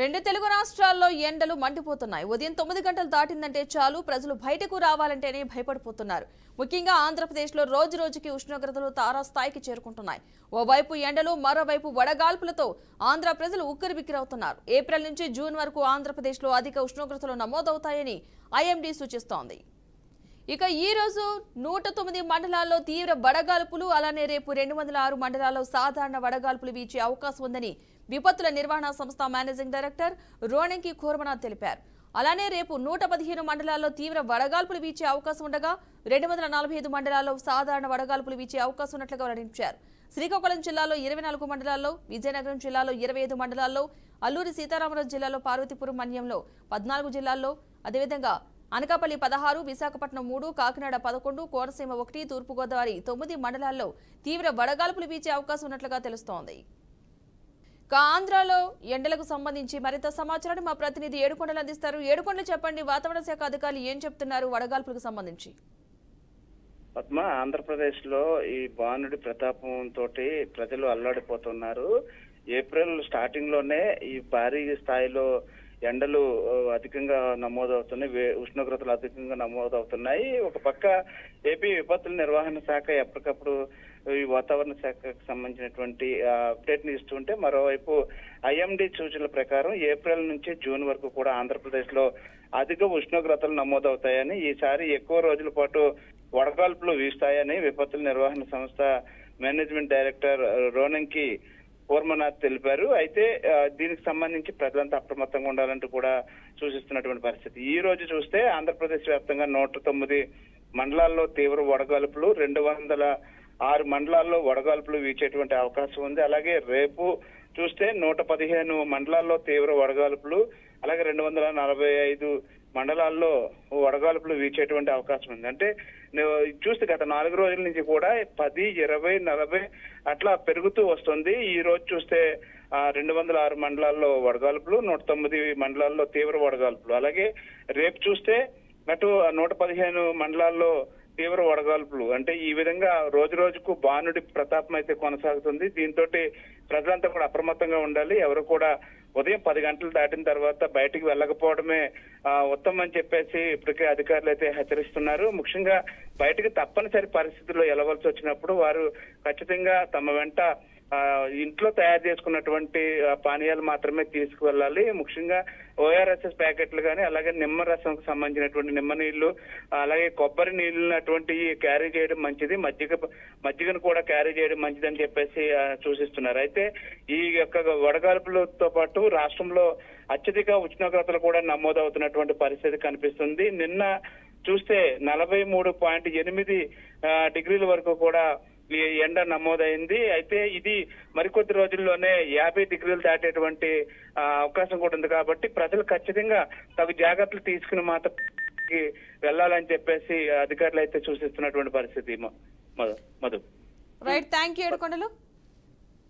రెండు తెలుగు రాష్ట్రాల్లో ఎండలు మండిపోతున్నాయి. ఉదయం 9 గంటలు దాటిందంటే చాలు ప్రజలు బయటకు రావాలంటేనే భయపడిపోతున్నారు. ముఖ్యంగా ఆంధ్రప్రదేశ్లో రోజు రోజుకి ఉష్ణోగ్రతలు తారాస్థాయికి చేరుకుంటున్నాయి. ఓవైపు ఎండలు, మరోవైపు వడగాల్పులతో ఆంధ్ర ప్రజలు ఉక్కిరిబిక్కిరవుతున్నారు. ఏప్రిల్ నుంచి జూన్ వరకు ఆంధ్రప్రదేశ్లో అధిక ఉష్ణోగ్రతలు నమోదవుతాయని ఐఎండీ సూచిస్తోంది. ఇక ఈ రోజు 109 మండలాల్లో తీవ్ర వడగాల్పులు, అలానే రేపు 206 మండలాల్లో సాధారణ వడగాల్పులు వీచే అవకాశం ఉందని విపత్తుల నిర్వహణ సంస్థ మేనేజింగ్ డైరెక్టర్ రోణంకి కోరమనాథ్ తెలిపారు. అలానే రేపు 115 మండలాల్లో తీవ్ర వడగాల్పులు వీచే అవకాశం ఉండగా 245 మండలాల్లో సాధారణ వడగాల్పులు వీచే అవకాశం ఉన్నట్లుగా వెల్లడించారు. శ్రీకాకుళం జిల్లాలో 24 మండలాల్లో, విజయనగరం జిల్లాలో 25 మండలాల్లో, అల్లూరి సీతారామరాజు జిల్లాలో, పార్వతీపురం మన్యంలో 14 జిల్లాల్లో, అదేవిధంగా అనకాపల్లి 16, విశాఖపట్నం 3, కాకినాడ 11, కోనసీమ 1, తూర్పుగోదావరి 9 మండలాల్లో తీవ్ర వడగాల్పులు వీచే అవకాశం ఉన్నట్లుగా తెలుస్తోంది. ఆంధ్రాలో ఎండలకు సంబంధించి మరింత సమాచారాన్ని మా ప్రతినిధి ఏడుకొండలు అందిస్తారు. ఏడుకొండలు చెప్పండి, వాతావరణ శాఖ అధికారులు ఏం చెప్తున్నారు వడగాల్పులకు సంబంధించి? పద్మ, ఆంధ్రప్రదేశ్ లో ఈ బాణుడి ప్రతాపం తోటి ప్రజలు అల్లాడిపోతున్నారు. ఏప్రిల్ స్టార్టింగ్ లోనే ఈ భారీ స్థాయిలో ఎండలు అధికంగా నమోదవుతున్నాయి, ఉష్ణోగ్రతలు అధికంగా నమోదవుతున్నాయి. ఒక పక్క ఏపీ విపత్తుల నిర్వహణ శాఖ ఎప్పటికప్పుడు ఈ వాతావరణ శాఖకు సంబంధించినటువంటి అప్డేట్ ని ఇస్తుంటే, మరోవైపు ఐఎండీ సూచనల ప్రకారం ఏప్రిల్ నుంచి జూన్ వరకు కూడా ఆంధ్రప్రదేశ్ లో అధిక ఉష్ణోగ్రతలు నమోదవుతాయని, ఈసారి ఎక్కువ రోజుల పాటు వడగాల్పులు వీస్తాయని విపత్తుల నిర్వహణ సంస్థ మేనేజ్మెంట్ డైరెక్టర్ రోణంకి కోరమనాథ్ తెలిపారు. అయితే దీనికి సంబంధించి ప్రజలంతా అప్రమత్తంగా ఉండాలంటూ కూడా సూచిస్తున్నటువంటి పరిస్థితి. ఈ రోజు చూస్తే ఆంధ్రప్రదేశ్ వ్యాప్తంగా 109 మండలాల్లో తీవ్ర వడగాల్పులు, 206 మండలాల్లో వడగాల్పులు వీచేటువంటి అవకాశం ఉంది. అలాగే రేపు చూస్తే 115 మండలాల్లో తీవ్ర వడగాల్పులు, అలాగే 245 మండలాల్లో వడగాల్పులు వీచేటువంటి అవకాశం ఉంది. అంటే చూస్తే గత 4 రోజుల నుంచి కూడా 10, 20, 40 అట్లా పెరుగుతూ వస్తుంది. ఈ రోజు చూస్తే 206 మండలాల్లో వడగాల్పులు, 109 మండలాల్లో తీవ్ర వడగాల్పులు, అలాగే రేపు చూస్తే అటు 115 మండలాల్లో తీవ్ర వడగాల్పులు. అంటే ఈ విధంగా రోజు రోజుకు బాణుడి ప్రతాపం అయితే కొనసాగుతుంది. దీంతో ప్రజలంతా కూడా అప్రమత్తంగా ఉండాలి. ఎవరు కూడా ఉదయం 10 గంటలు దాటిన తర్వాత బయటికి వెళ్ళకపోవడమే ఉత్తమం అని చెప్పేసి ఇప్పటికే అధికారులు అయితే హెచ్చరిస్తున్నారు. ముఖ్యంగా బయటికి తప్పనిసరి పరిస్థితుల్లో వెళ్ళవలసి వచ్చినప్పుడు వారు ఖచ్చితంగా తమ వెంట ఇంట్లో తయారు చేసుకున్నటువంటి పానీయాలు మాత్రమే తీసుకువెళ్ళాలి. ముఖ్యంగా ఓఆర్ఎస్ఎస్ ప్యాకెట్లు కానీ, అలాగే నిమ్మ రసంకు సంబంధించినటువంటి నిమ్మ నీళ్లు, అలాగే కొబ్బరి నీళ్లు అటువంటివి క్యారీ చేయడం మంచిది. మజ్జిగను కూడా క్యారీ చేయడం మంచిదని చెప్పేసి సూచిస్తున్నారు. అయితే ఈ యొక్క వడగాల్పులతో పాటు రాష్ట్రంలో అత్యధిక ఉష్ణోగ్రతలు కూడా నమోదవుతున్నటువంటి పరిస్థితి కనిపిస్తుంది. నిన్న చూస్తే 43.8 డిగ్రీల వరకు కూడా ఈ ఎండ నమోదైంది. అయితే ఇది మరికొద్ది రోజుల్లోనే 50 డిగ్రీలు దాటేటువంటి అవకాశం కూడా ఉంది. కాబట్టి ప్రజలు ఖచ్చితంగా తగు జాగ్రత్తలు తీసుకుని మాత్రం వెళ్ళాలని చెప్పేసి అధికారులు అయితే సూచిస్తున్నటువంటి పరిస్థితి. Madhu. Right, thank you Yedukondalu.